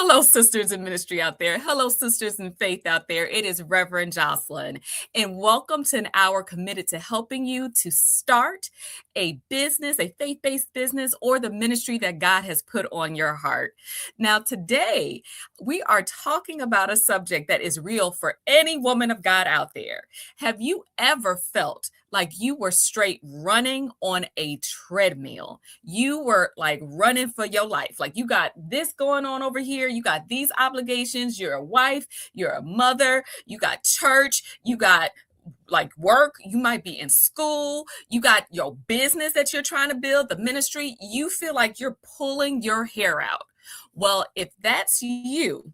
Hello, sisters in ministry out there. Hello, sisters in faith out there. It is Reverend Jocelyn, and welcome to an hour committed to helping you to start a business, a faith based business, or the ministry that God has put on your heart. Now, today, we are talking about a subject that is real for any woman of God out there. Have you ever felt like you were straight running on a treadmill? You were like running for your life. Like you got this going on over here. You got these obligations. You're a wife. You're a mother. You got church. You got like work. You might be in school. You got your business that you're trying to build, the ministry. You feel like you're pulling your hair out. Well, if that's you,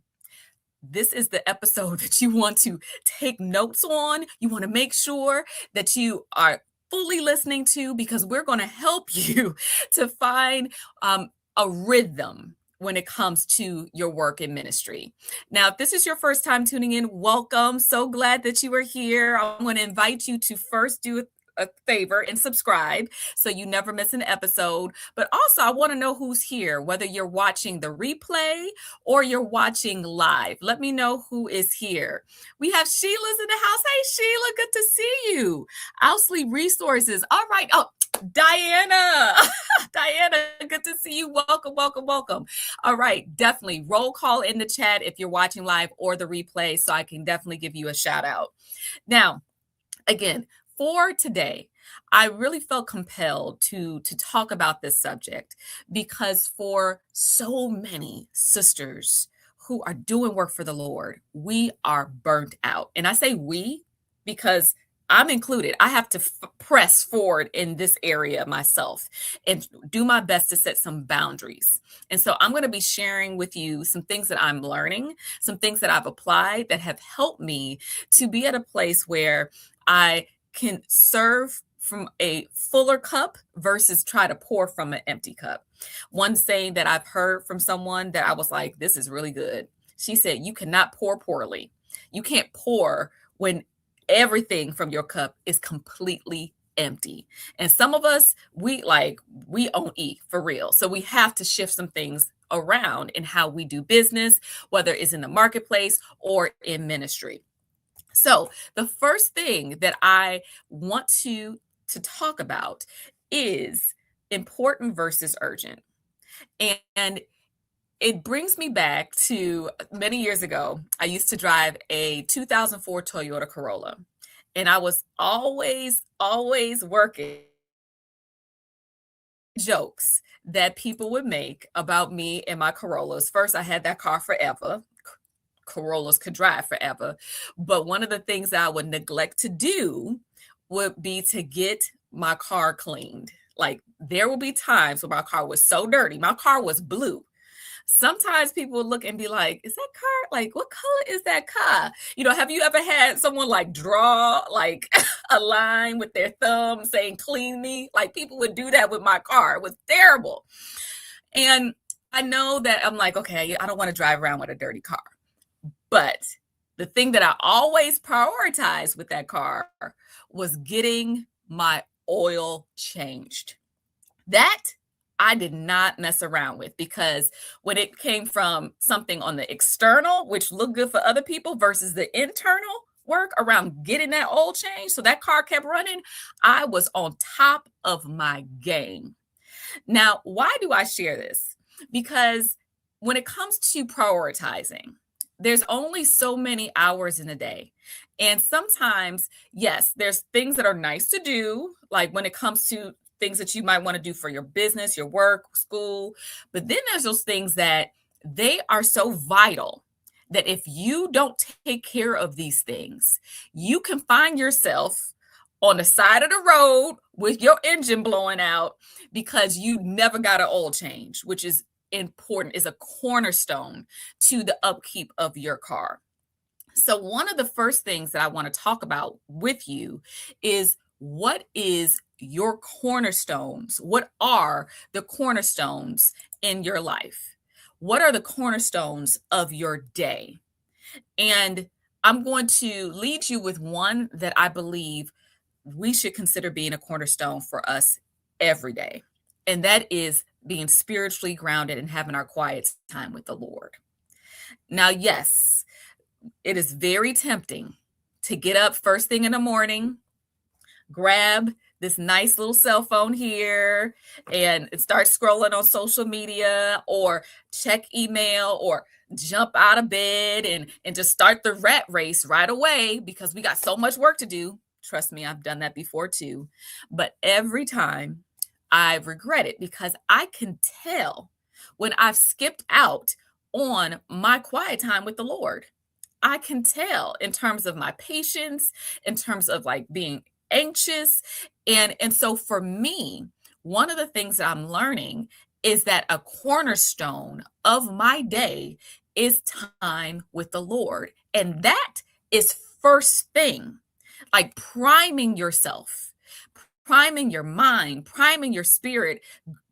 this is the episode that you want to take notes on. You want to make sure that you are fully listening to, because we're going to help you to find a rhythm when it comes to your work in ministry. Now, if this is your first time tuning in, welcome. So glad that you are here. I'm going to invite you to first do a favor and subscribe so you never miss an episode. But also, I want to know who's here, whether you're watching the replay or you're watching live. Let me know who is here. We have Sheila's in the house. Hey, Sheila, good to see you. Owsley Resources. All right. Oh, Diana. Diana, good to see you. Welcome, welcome, welcome. All right. Definitely roll call in the chat if you're watching live or the replay, so I can definitely give you a shout out. Now, again, for today, I really felt compelled to talk about this subject because for so many sisters who are doing work for the Lord, we are burnt out. And I say we because I'm included. I have to press forward in this area myself and do my best to set some boundaries. And so I'm going to be sharing with you some things that I'm learning, some things that I've applied that have helped me to be at a place where I can serve from a fuller cup versus try to pour from an empty cup. One saying that I've heard from someone that I was like, this is really good. She said, you cannot pour poorly. You can't pour when everything from your cup is completely empty. And some of us, we don't eat for real. So we have to shift some things around in how we do business, whether it's in the marketplace or in ministry. So the first thing that I want to talk about is important versus urgent. And it brings me back to many years ago. I used to drive a 2004 Toyota Corolla, and I was always working jokes that people would make about me and my Corollas. First, I had that car forever. Corollas could drive forever. But one of the things that I would neglect to do would be to get my car cleaned. Like there will be times when my car was so dirty. My car was blue. Sometimes people would look and be like, is that car, like, what color is that car? You know, have you ever had someone like draw like a line with their thumb saying, clean me? Like people would do that with my car. It was terrible. And I know that I'm like, okay, I don't want to drive around with a dirty car. But the thing that I always prioritized with that car was getting my oil changed. That I did not mess around with, because when it came from something on the external, which looked good for other people, versus the internal work around getting that oil change, so that car kept running, I was on top of my game. Now, why do I share this? Because when it comes to prioritizing, there's only so many hours in a day. And sometimes, yes, there's things that are nice to do, like when it comes to things that you might want to do for your business, your work, school. But then there's those things that they are so vital that if you don't take care of these things, you can find yourself on the side of the road with your engine blowing out because you never got an oil change, which is important, is a cornerstone to the upkeep of your car. So one of the first things that I want to talk about with you is, what is your cornerstones? What are the cornerstones in your life? What are the cornerstones of your day? And I'm going to lead you with one that I believe we should consider being a cornerstone for us every day. And that is being spiritually grounded and having our quiet time with the Lord. Now, yes, it is very tempting to get up first thing in the morning, grab this nice little cell phone here and start scrolling on social media or check email or jump out of bed and just start the rat race right away because we got so much work to do. Trust me, I've done that before too. But every time I regret it because I can tell when I've skipped out on my quiet time with the Lord. I can tell in terms of my patience, in terms of like being anxious. And so for me, one of the things that I'm learning is that a cornerstone of my day is time with the Lord. And that is first thing, like priming yourself, priming your mind, priming your spirit,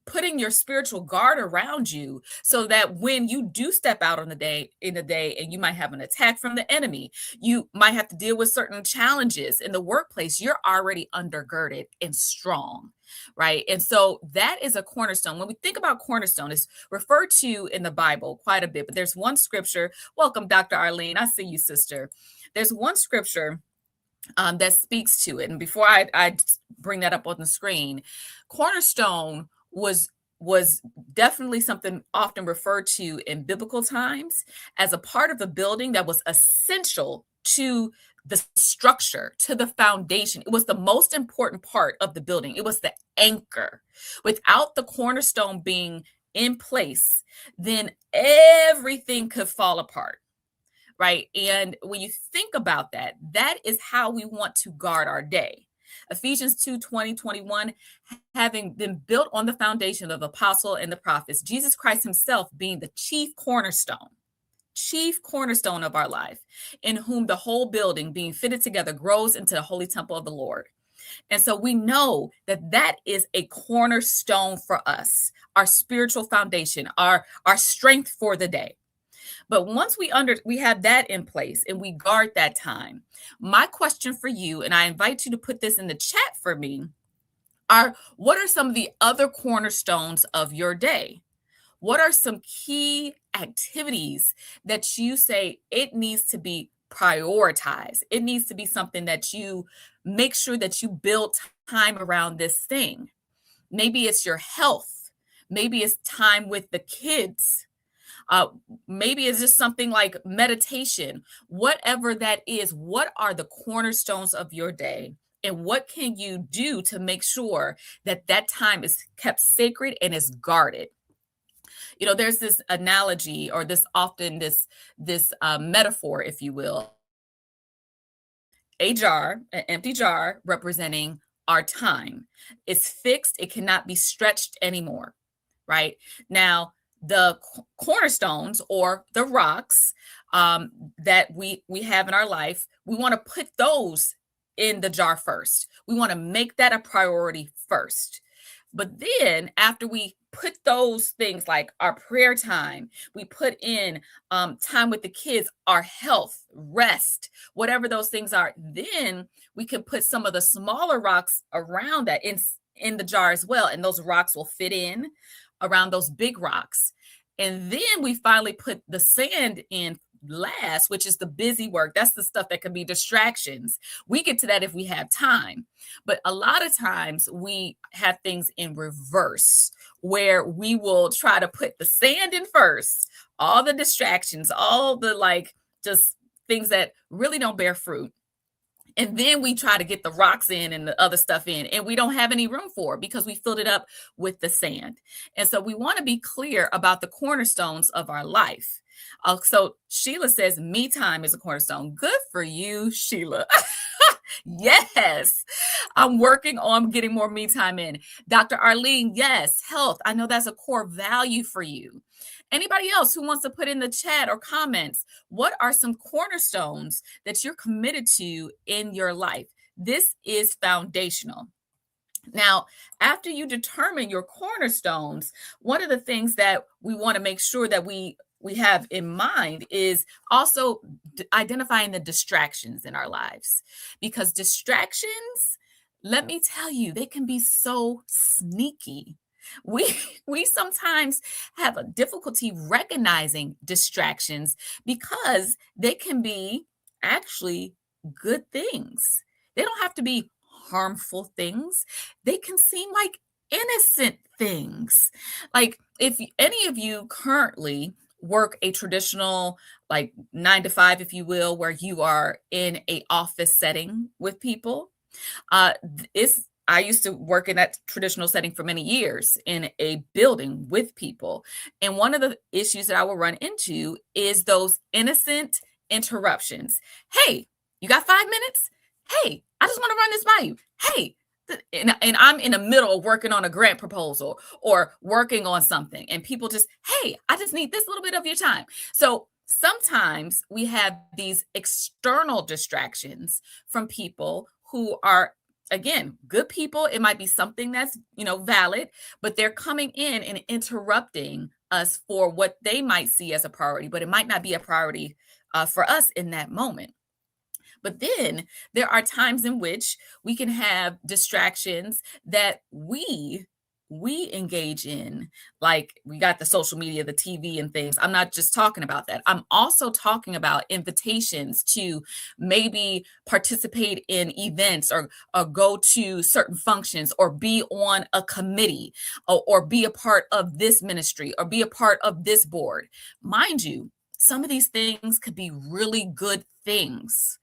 putting your spiritual guard around you so that when you do step out on the day in the day and you might have an attack from the enemy, you might have to deal with certain challenges in the workplace, you're already undergirded and strong, right? And so that is a cornerstone. When we think about cornerstone, it's referred to in the Bible quite a bit, but there's one scripture. Welcome, Dr. Arlene. I see you, sister. There's one scripture that speaks to it. And before I bring that up on the screen, cornerstone was definitely something often referred to in biblical times as a part of the building that was essential to the structure, to the foundation. It was the most important part of the building. It was the anchor. Without the cornerstone being in place, then everything could fall apart. Right. And when you think about that, that is how we want to guard our day. Ephesians 2:20-21, having been built on the foundation of the apostle and the prophets, Jesus Christ himself being the chief cornerstone of our life, in whom the whole building being fitted together grows into the holy temple of the Lord. And so we know that that is a cornerstone for us, our spiritual foundation, our strength for the day. But once we have that in place and we guard that time, my question for you, and I invite you to put this in the chat for me, are what are some of the other cornerstones of your day? What are some key activities that you say it needs to be prioritized? It needs to be something that you make sure that you build time around this thing. Maybe it's your health. Maybe it's time with the kids. Uh, Maybe it's just something like meditation. Whatever that is, what are the cornerstones of your day? And what can you do to make sure that that time is kept sacred and is guarded? You know, there's this analogy or this metaphor, if you will, a jar, an empty jar representing our time. It's fixed. It cannot be stretched anymore, right? Now, the cornerstones or the rocks that we have in our life, we want to put those in the jar first. We want to make that a priority first. But then after we put those things like our prayer time, we put in time with the kids, our health, rest, whatever those things are, then we can put some of the smaller rocks around that in the jar as well. And those rocks will fit in around those big rocks. And then we finally put the sand in last, which is the busy work. That's the stuff that can be distractions. We get to that if we have time. But a lot of times we have things in reverse where we will try to put the sand in first, all the distractions, all the like just things that really don't bear fruit. And then we try to get the rocks in and the other stuff in, and we don't have any room for it because we filled it up with the sand. And so we want to be clear about the cornerstones of our life. So Sheila says, me time is a cornerstone. Good for you, Sheila. Yes, I'm working on getting more me time in. Dr. Arlene, yes, health. I know that's a core value for you. Anybody else who wants to put in the chat or comments, what are some cornerstones that you're committed to in your life? This is foundational. Now, after you determine your cornerstones, one of the things that we want to make sure that we have in mind is also identifying the distractions in our lives, because distractions, let me tell you, they can be so sneaky. we we sometimes have a difficulty recognizing distractions because they can be actually good things. They don't have to be harmful things. They can seem like innocent things. Like if any of you currently work a traditional like 9 to 5 if you will, where you are in a office setting with people, it's I used to work in that traditional setting for many years in a building with people. And one of the issues that I will run into is those innocent interruptions. Hey, you got 5 minutes? Hey, I just want to run this by you. Hey, and I'm in the middle of working on a grant proposal or working on something, and people just, hey, I just need this little bit of your time. So sometimes we have these external distractions from people who are, again, good people. It might be something that's valid, but they're coming in and interrupting us for what they might see as a priority, but it might not be a priority for us in that moment. But then there are times in which we can have distractions that we engage in, like we got the social media, the TV and things. I'm not just talking about that. I'm also talking about invitations to maybe participate in events, or go to certain functions, or be on a committee, or be a part of this ministry, or be a part of this board. Mind you, some of these things could be really good things,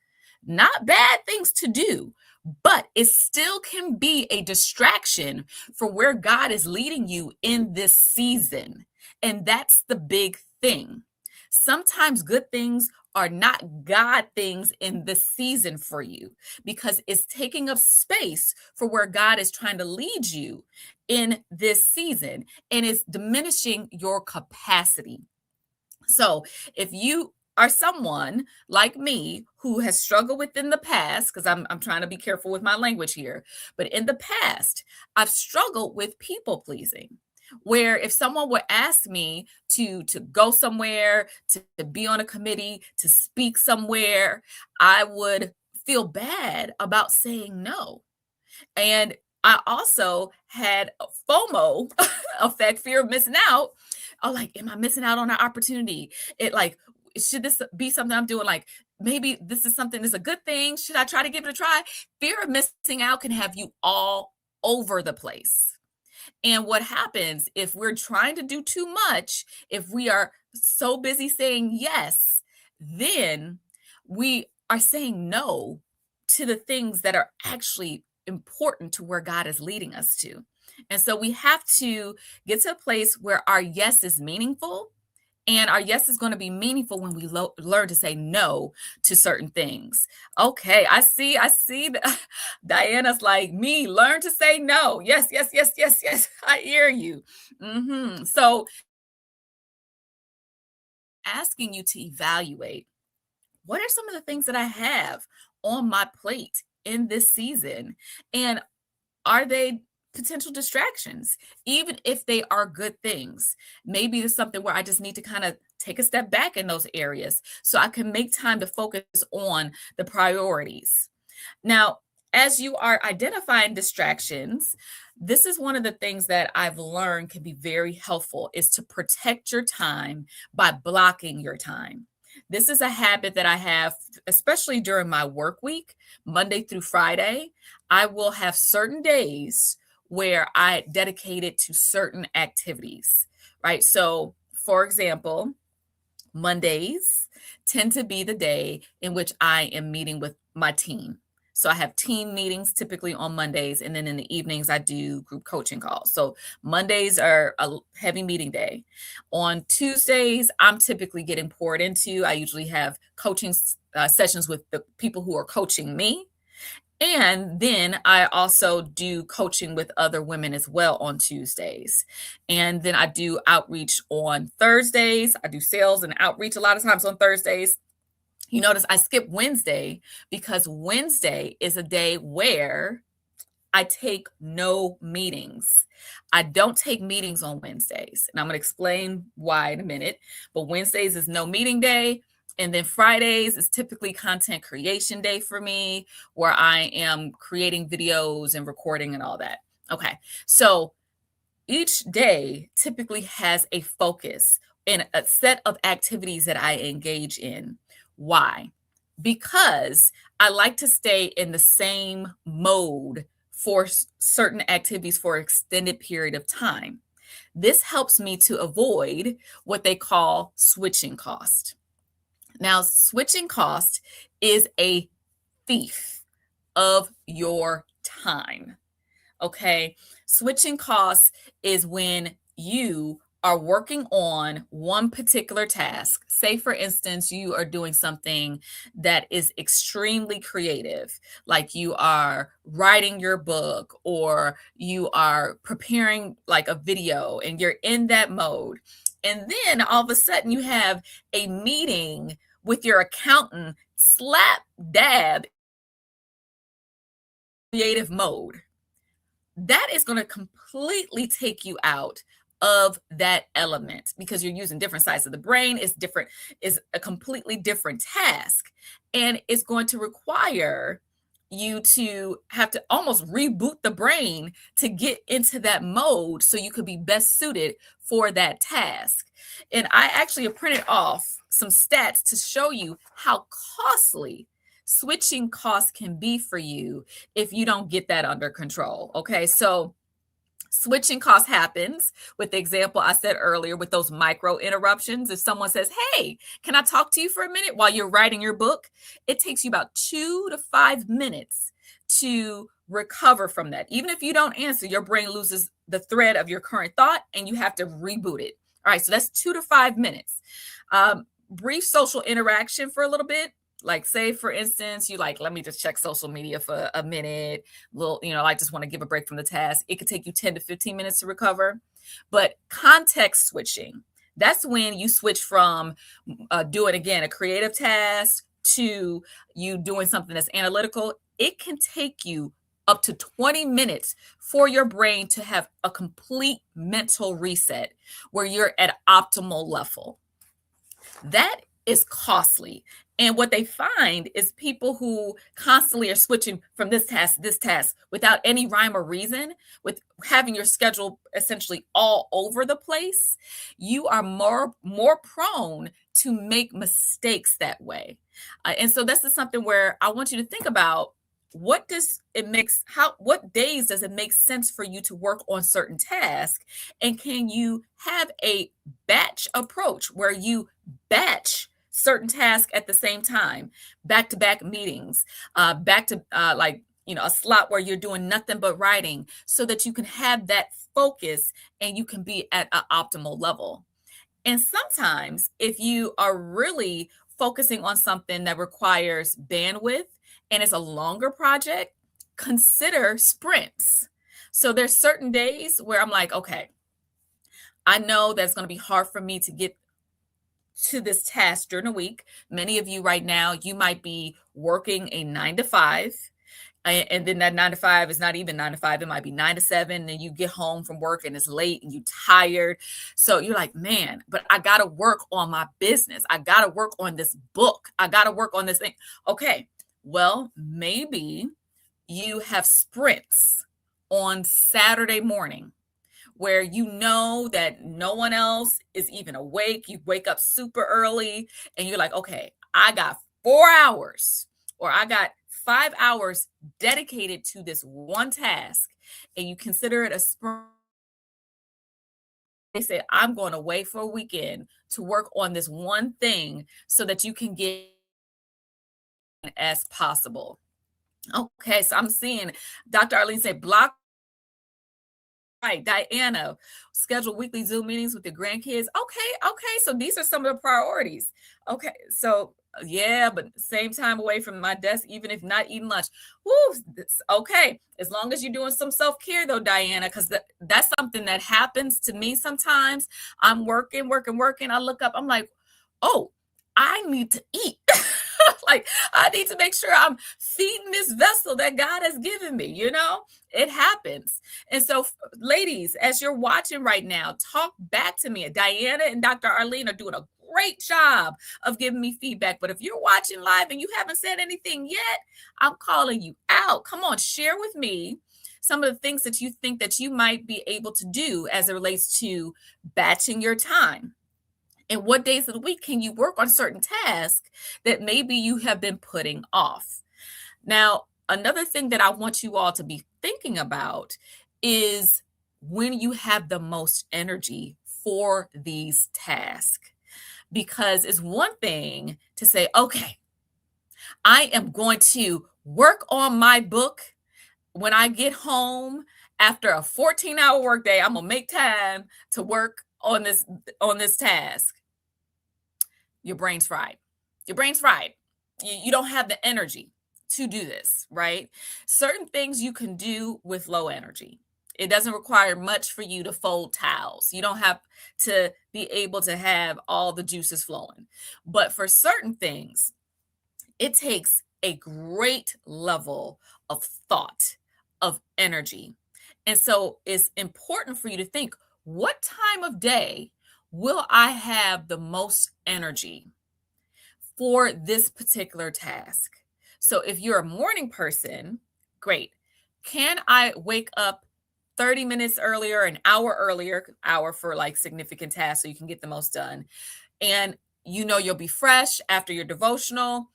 not bad things to do, but it still can be a distraction for where God is leading you in this season. And that's the big thing. Sometimes good things are not God things in this season for you, because it's taking up space for where God is trying to lead you in this season, and it's diminishing your capacity. So if you are someone like me who has struggled with in the past, because I'm trying to be careful with my language here, but in the past, I've struggled with people pleasing. Where if someone would ask me to go somewhere, to be on a committee, to speak somewhere, I would feel bad about saying no. And I also had a FOMO effect, fear of missing out. Oh, like, am I missing out on an opportunity? It like, should this be something I'm doing? Like, maybe this is something that's a good thing. Should I try to give it a try? Fear of missing out can have you all over the place. And what happens if we're trying to do too much, if we are so busy saying yes, then we are saying no to the things that are actually important to where God is leading us to. And so we have to get to a place where our yes is meaningful. And our yes is going to be meaningful when we learn to say no to certain things. Okay, I see. Diana's like me. Learn to say no. Yes, yes, yes, yes, yes. I hear you. So asking you to evaluate, what are some of the things that I have on my plate in this season? And are they potential distractions, even if they are good things? Maybe it's something where I just need to kind of take a step back in those areas so I can make time to focus on the priorities. Now, as you are identifying distractions, this is one of the things that I've learned can be very helpful, is to protect your time by blocking your time. This is a habit that I have, especially during my work week, Monday through Friday. I will have certain days where I dedicate it to certain activities, right? So, for example, Mondays tend to be the day in which I am meeting with my team. So I have team meetings typically on Mondays, and then in the evenings I do group coaching calls. So Mondays are a heavy meeting day. On Tuesdays, I'm typically getting poured into. I usually have coaching sessions with the people who are coaching me. And then I also do coaching with other women as well on Tuesdays. And then I do outreach on Thursdays. I do sales and outreach a lot of times on Thursdays. You notice I skip Wednesday because Wednesday is a day where I take no meetings. I don't take meetings on Wednesdays. And I'm going to explain why in a minute. But Wednesdays is no meeting day. And then Fridays is typically content creation day for me, where I am creating videos and recording and all that. Okay. So Each day typically has a focus and a set of activities that I engage in. Why? Because I like to stay in the same mode for certain activities for an extended period of time. This helps me to avoid what they call switching cost. Now, switching cost is a thief of your time. Okay. Switching costs is when you are working on one particular task. Say, for instance, you are doing something that is extremely creative, like you are writing your book or you are preparing like a video and you're in that mode. And then all of a sudden you have a meeting with your accountant slap dab creative mode. That is going to completely take you out of that element because you're using different sides of the brain. It's different, is a completely different task. And it's going to require you to have to almost reboot the brain to get into that mode so you could be best suited for that task. And I actually have printed off some stats to show you how costly switching costs can be for you if you don't get that under control. Okay. So switching cost happens with the example I said earlier with those micro interruptions. If someone says, "Hey, can I talk to you for a minute while you're writing your book?" It takes you about 2 to 5 minutes to recover from that. Even if you don't answer, your brain loses the thread of your current thought and you have to reboot it. All right. So that's 2 to 5 minutes. Brief social interaction for a little bit. Like, say, for instance, you like, let me just check social media for a minute. Little, I just want to give a break from the task. It could take you 10 to 15 minutes to recover. But context switching, that's when you switch from doing, again, a creative task to you doing something that's analytical. It can take you up to 20 minutes for your brain to have a complete mental reset where you're at optimal level. That is costly. And what they find is people who constantly are switching from this task to this task without any rhyme or reason, with having your schedule essentially all over the place, you are more prone to make mistakes that way. And so this is something where I want you to think about what days does it make sense for you to work on certain tasks, and can you have a batch approach where you batch certain tasks at the same time, back to back meetings, back to a slot where you're doing nothing but writing so that you can have that focus and you can be at an optimal level. And sometimes if you are really focusing on something that requires bandwidth and it's a longer project, consider sprints. So there's certain days where I'm like, okay, I know that's going to be hard for me to get to this task during the week. Many of you right now, you might be working a 9 to 5. And then that 9 to 5 is not even 9 to 5. It might be 9 to 7. And you get home from work and it's late and you're tired. So you're like, man, but I got to work on my business. I got to work on this book. I got to work on this thing. Okay. Well, maybe you have sprints on Saturday morning where you know that no one else is even awake. You wake up super early and you're like, okay, I got 4 hours or I got 5 hours dedicated to this one task, and you consider it a sprint. They say, I'm going away for a weekend to work on this one thing so that you can get as possible. Okay, so I'm seeing Dr. Arlene say block. Right, Diana, schedule weekly Zoom meetings with your grandkids. Okay. So these are some of the priorities. Okay, so yeah, but same time away from my desk, even if not eating lunch. Woo, okay. As long as you're doing some self-care though, Diana, because that's something that happens to me sometimes. I'm working. I look up, I'm like, oh, I need to eat. Like, I need to make sure I'm feeding this vessel that God has given me, it happens. And so, ladies, as you're watching right now, talk back to me. Diana and Dr. Arlene are doing a great job of giving me feedback. But if you're watching live and you haven't said anything yet, I'm calling you out. Come on, share with me some of the things that you think that you might be able to do as it relates to batching your time. And what days of the week can you work on certain tasks that maybe you have been putting off? Now, another thing that I want you all to be thinking about is when you have the most energy for these tasks. Because it's one thing to say, okay, I am going to work on my book when I get home after a 14-hour workday. I'm gonna make time to work on this task. Your brain's fried. Your brain's fried. You don't have the energy to do this, right? Certain things you can do with low energy. It doesn't require much for you to fold towels. You don't have to be able to have all the juices flowing. But for certain things, it takes a great level of thought, of energy. And so it's important for you to think, what time of day will I have the most energy for this particular task? So if you're a morning person, great. Can I wake up 30 minutes earlier, an hour earlier, hour for like significant tasks so you can get the most done? And you know you'll be fresh after your devotional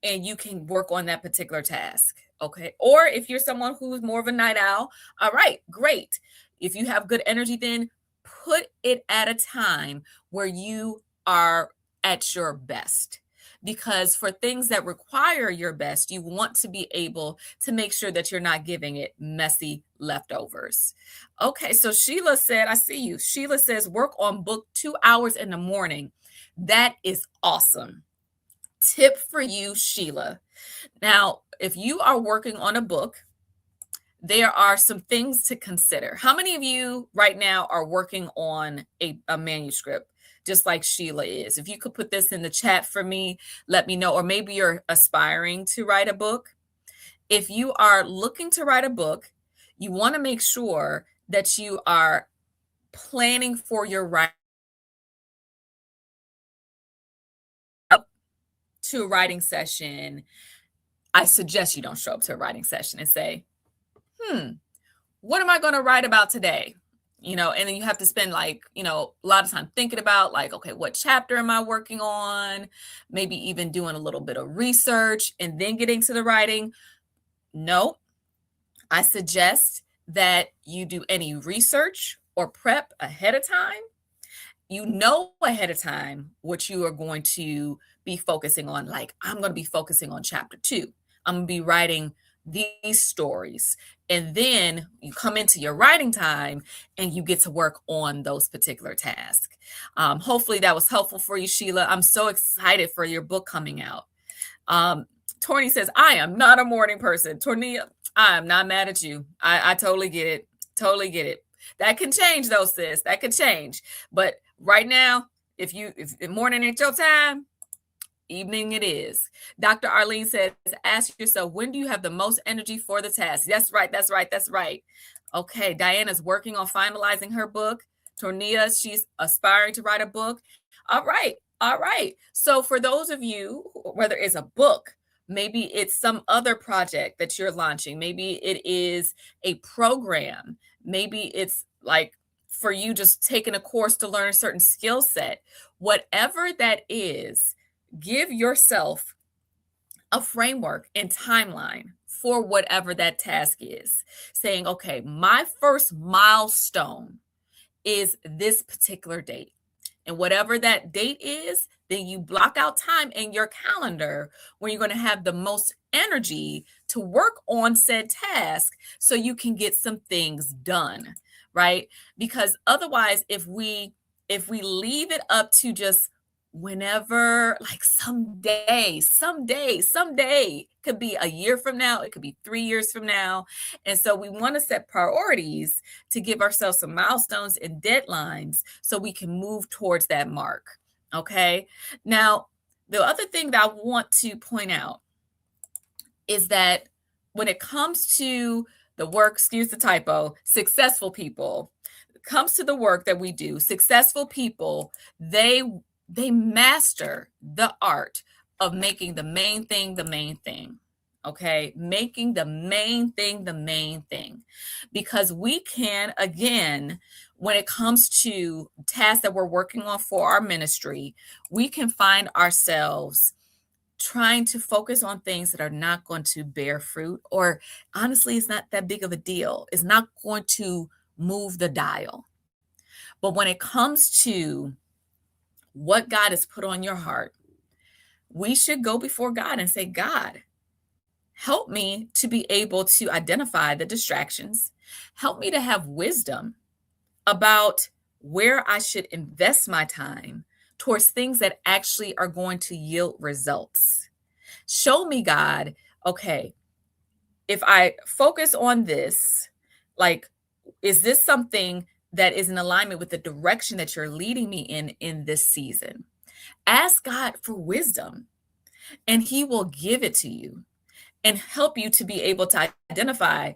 and you can work on that particular task. Okay. Or if you're someone who's more of a night owl, all right, great. If you have good energy, then put it at a time where you are at your best. Because for things that require your best, you want to be able to make sure that you're not giving it messy leftovers. Okay, so Sheila said, I see you. Sheila says, work on book 2 hours in the morning. That is awesome. Tip for you, Sheila. Now, if you are working on a book, there are some things to consider. How many of you right now are working on a manuscript, just like Sheila is? If you could put this in the chat for me, let me know. Or maybe you're aspiring to write a book. If you are looking to write a book, you want to make sure that you are planning for your writing to a writing session. I suggest you don't show up to a writing session and say, what am I going to write about today? And then you have to spend a lot of time thinking about okay, what chapter am I working on? Maybe even doing a little bit of research and then getting to the writing. No, I suggest that you do any research or prep ahead of time. You know ahead of time what you are going to be focusing on. Like, I'm going to be focusing on chapter 2. I'm going to be writing these stories. And then you come into your writing time and you get to work on those particular tasks. Hopefully that was helpful for you, Sheila. I'm so excited for your book coming out. Torny says, I am not a morning person. Tornia, I am not mad at you. I totally get it. Totally get it. That can change though, sis. That could change. But right now, if morning ain't your time, evening it is. Dr. Arlene says, ask yourself, when do you have the most energy for the task? That's right. That's right. That's right. Okay. Diana's working on finalizing her book. Tornia, she's aspiring to write a book. All right. All right. So for those of you, whether it's a book, maybe it's some other project that you're launching, maybe it is a program, maybe it's like for you just taking a course to learn a certain skill set, whatever that is, give yourself a framework and timeline for whatever that task is. Saying, okay, my first milestone is this particular date. And whatever that date is, then you block out time in your calendar where you're going to have the most energy to work on said task so you can get some things done, right? Because otherwise, if we leave it up to just whenever, like someday could be a year from now, it could be 3 years from now. And so we want to set priorities to give ourselves some milestones and deadlines so we can move towards that mark. Okay. Now, the other thing that I want to point out is that when it comes to the work, excuse the typo, successful people, comes to the work that we do, successful people, they master the art of making the main thing the main thing. Okay, making the main thing the main thing, because we can, again, when it comes to tasks that we're working on for our ministry, we can find ourselves trying to focus on things that are not going to bear fruit, or honestly, it's not that big of a deal. It's not going to move the dial. But when it comes to what God has put on your heart, we should go before God and say, God, help me to be able to identify the distractions. Help me to have wisdom about where I should invest my time towards things that actually are going to yield results. Show me, God, okay, if I focus on this, like, is this something that is in alignment with the direction that you're leading me in this season? Ask God for wisdom, and He will give it to you and help you to be able to identify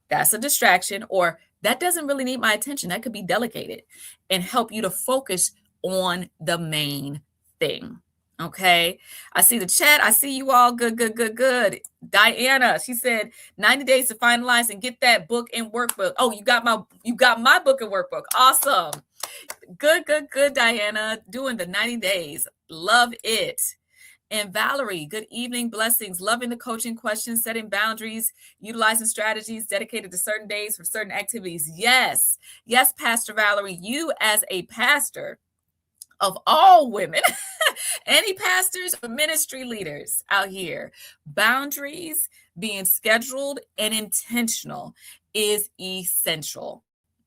that's a distraction, or that doesn't really need my attention. That could be delegated, and help you to focus on the main thing. Okay. I see the chat. I see you all. Good, good, good, good. Diana, she said 90 days to finalize and get that book and workbook. Oh, you got my book and workbook. Awesome. Good, good, good, Diana. Doing the 90 days. Love it. And Valerie, good evening, blessings. Loving the coaching questions, setting boundaries, utilizing strategies dedicated to certain days for certain activities. Yes, yes, Pastor Valerie, you as a pastor of all women, any pastors or ministry leaders out here, boundaries, being scheduled and intentional is essential.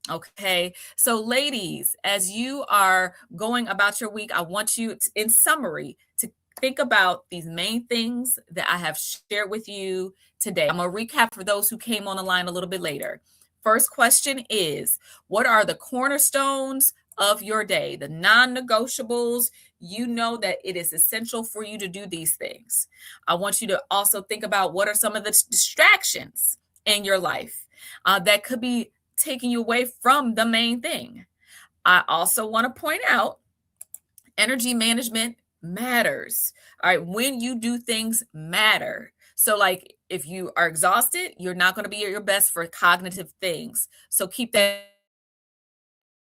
Okay. So, ladies, as you are going about your week, I want you, in summary, to think about these main things that I have shared with you today. I'm going to recap for those who came on the line a little bit later. First question is, what are the cornerstones of your day, the non-negotiables? You know that it is essential for you to do these things. I want you to also think about what are some of the distractions in your life that could be taking you away from the main thing. I also want to point out energy management matters. All right. When you do things matter. So, like, if you are exhausted, you're not going to be at your best for cognitive things. So keep that.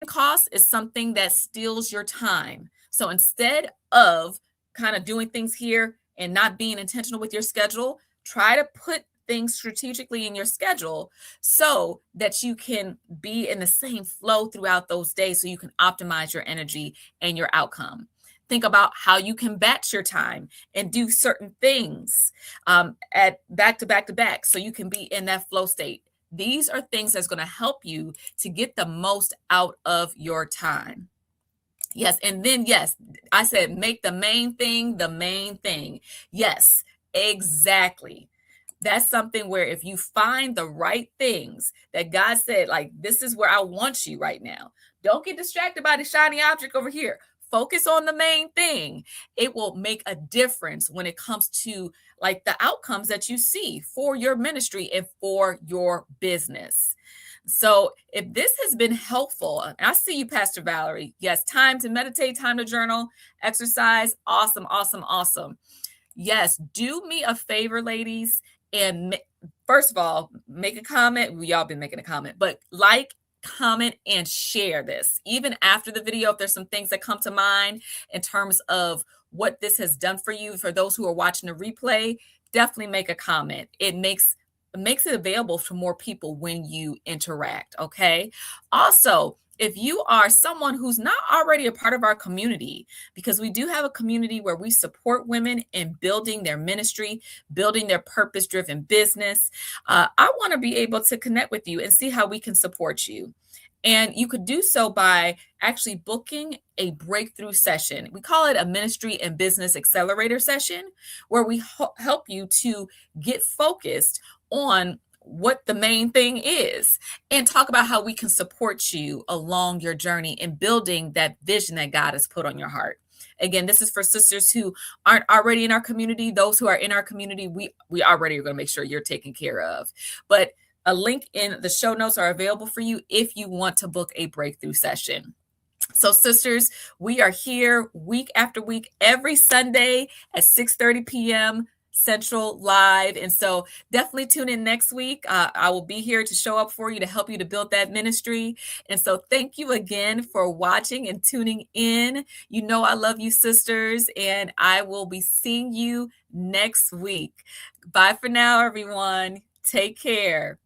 Cost is something that steals your time. So instead of kind of doing things here and not being intentional with your schedule, try to put things strategically in your schedule so that you can be in the same flow throughout those days so you can optimize your energy and your outcome. Think about how you can batch your time and do certain things at back to back to back so you can be in that flow state. These are things that's going to help you to get the most out of your time. Yes. And then, yes, I said, make the main thing the main thing. Yes, exactly. That's something where if you find the right things that God said, like, this is where I want you right now. Don't get distracted by the shiny object over here. Focus on the main thing. It will make a difference when it comes to like the outcomes that you see for your ministry and for your business. So if this has been helpful, and I see you, Pastor Valerie. Yes, time to meditate, time to journal, exercise. Awesome, awesome, awesome. Yes, do me a favor, ladies, and first of all, make a comment. We all been making a comment, but like, comment, and share this. Even after the video, if there's some things that come to mind in terms of what this has done for you, for those who are watching the replay, definitely make a comment. It makes it available to more people when you interact. Okay. Also, if you are someone who's not already a part of our community, because we do have a community where we support women in building their ministry, building their purpose-driven business, I want to be able to connect with you and see how we can support you. And you could do so by actually booking a breakthrough session. We call it a ministry and business accelerator session, where we help you to get focused on what the main thing is and talk about how we can support you along your journey in building that vision that God has put on your heart. Again, this is for sisters who aren't already in our community. Those who are in our community, we already are going to make sure you're taken care of. But a link in the show notes are available for you if you want to book a breakthrough session. So, sisters, we are here week after week, every Sunday at 6:30 p.m. Central live. And so definitely tune in next week. I will be here to show up for you to help you to build that ministry. And so thank you again for watching and tuning in. You know, I love you, sisters, and I will be seeing you next week. Bye for now, everyone. Take care.